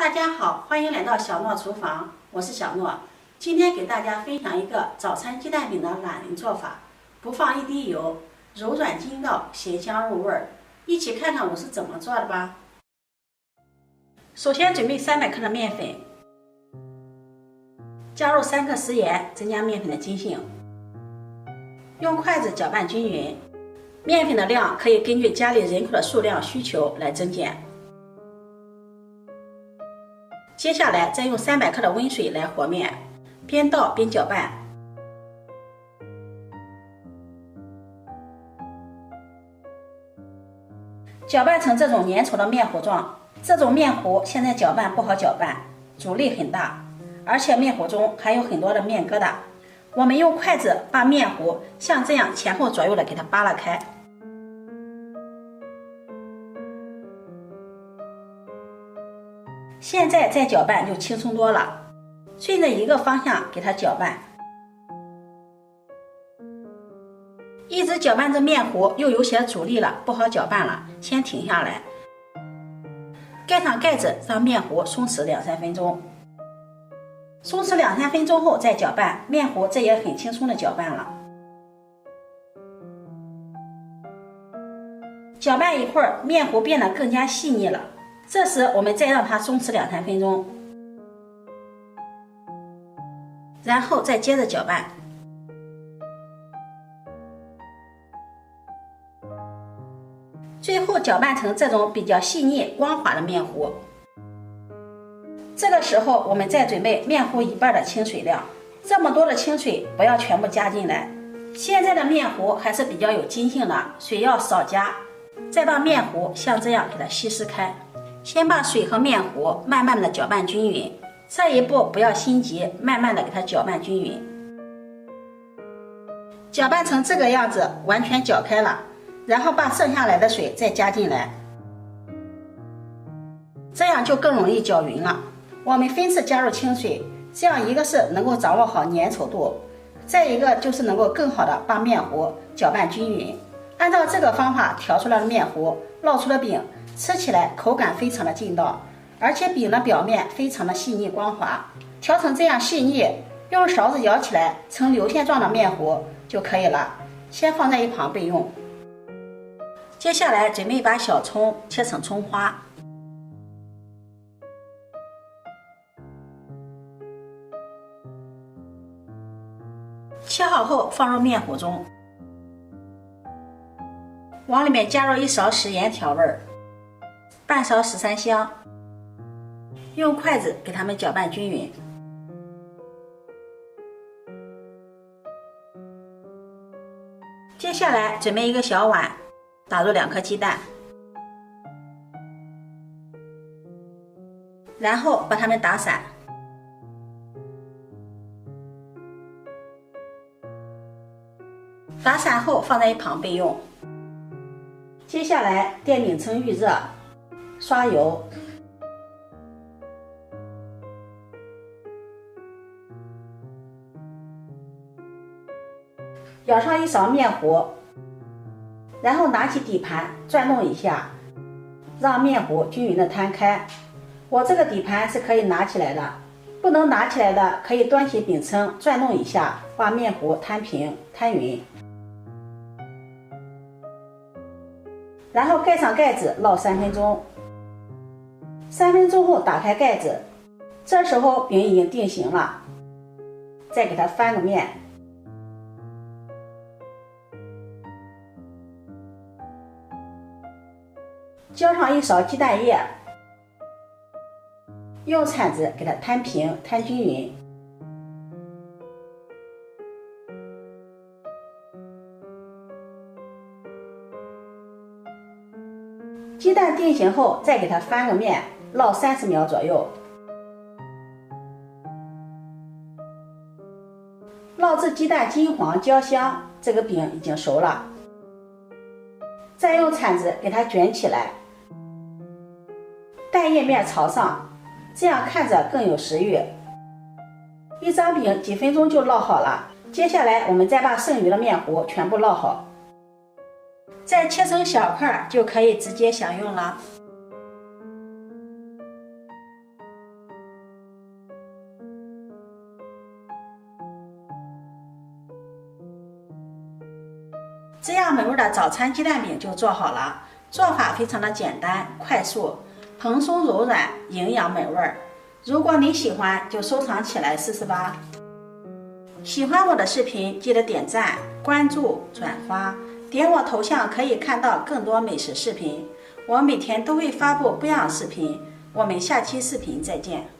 大家好，欢迎来到小诺厨房，我是小诺。今天给大家分享一个早餐鸡蛋饼的懒人做法，不放一滴油，柔软筋道，咸香入味儿。一起看看我是怎么做的吧。首先准备300克的面粉，加入3克食盐，增加面粉的筋性。用筷子搅拌均匀，面粉的量可以根据家里人口的数量需求来增减。接下来再用300克的温水来和面，边倒边搅拌。搅拌成这种粘稠的面糊状。这种面糊现在搅拌不好搅拌，阻力很大，而且面糊中还有很多的面疙瘩。我们用筷子把面糊像这样前后左右的给它扒拉开。现在再搅拌就轻松多了，顺着一个方向给它搅拌，一直搅拌着面糊又有些阻力了，不好搅拌了，先停下来，盖上盖子，让面糊松弛2-3分钟。松弛2-3分钟后再搅拌，面糊这也很轻松的搅拌了。搅拌一会儿，面糊变得更加细腻了。这时我们再让它松弛2-3分钟，然后再接着搅拌，最后搅拌成这种比较细腻光滑的面糊。这个时候我们再准备面糊1半的清水量，这么多的清水不要全部加进来，现在的面糊还是比较有筋性的，水要少加。再把面糊像这样给它稀释开，先把水和面糊慢慢的搅拌均匀，这一步不要心急，慢慢的给它搅拌均匀。搅拌成这个样子，完全搅开了，然后把剩下来的水再加进来，这样就更容易搅匀了。我们分次加入清水，这样一个是能够掌握好粘稠度，再一个就是能够更好的把面糊搅拌均匀。按照这个方法调出来的面糊，烙出的饼吃起来口感非常的劲道，而且饼的表面非常的细腻光滑。调成这样细腻，用勺子舀起来呈流线状的面糊就可以了，先放在一旁备用。接下来准备把小葱切成葱花，切好后放入面糊中，往里面加入1勺食盐调味，半勺十三香，用筷子给它们搅拌均匀。接下来准备一个小碗，打入2颗鸡蛋，然后把它们打散。打散后放在一旁备用。接下来电饼铛预热，刷油，舀上1勺面糊，然后拿起底盘转动一下，让面糊均匀的摊开。我这个底盘是可以拿起来的，不能拿起来的可以端起饼铛转动一下，把面糊摊平摊匀，然后盖上盖子烙3分钟。3分钟后打开盖子，这时候饼已经定型了，再给它翻个面，浇上1勺鸡蛋液，用铲子给它摊平摊均匀。鸡蛋定型后再给它翻个面，烙30秒左右。烙至鸡蛋金黄焦香，这个饼已经熟了。再用铲子给它卷起来，蛋液面朝上，这样看着更有食欲。一张饼几分钟就烙好了。接下来我们再把剩余的面糊全部烙好，再切成小块就可以直接享用了。这样美味的早餐鸡蛋饼就做好了。做法非常的简单快速，蓬松柔软，营养美味。如果你喜欢，就收藏起来试试吧。喜欢我的视频，记得点赞、关注、转发，点我头像可以看到更多美食视频。我每天都会发布不一样视频，我们下期视频再见。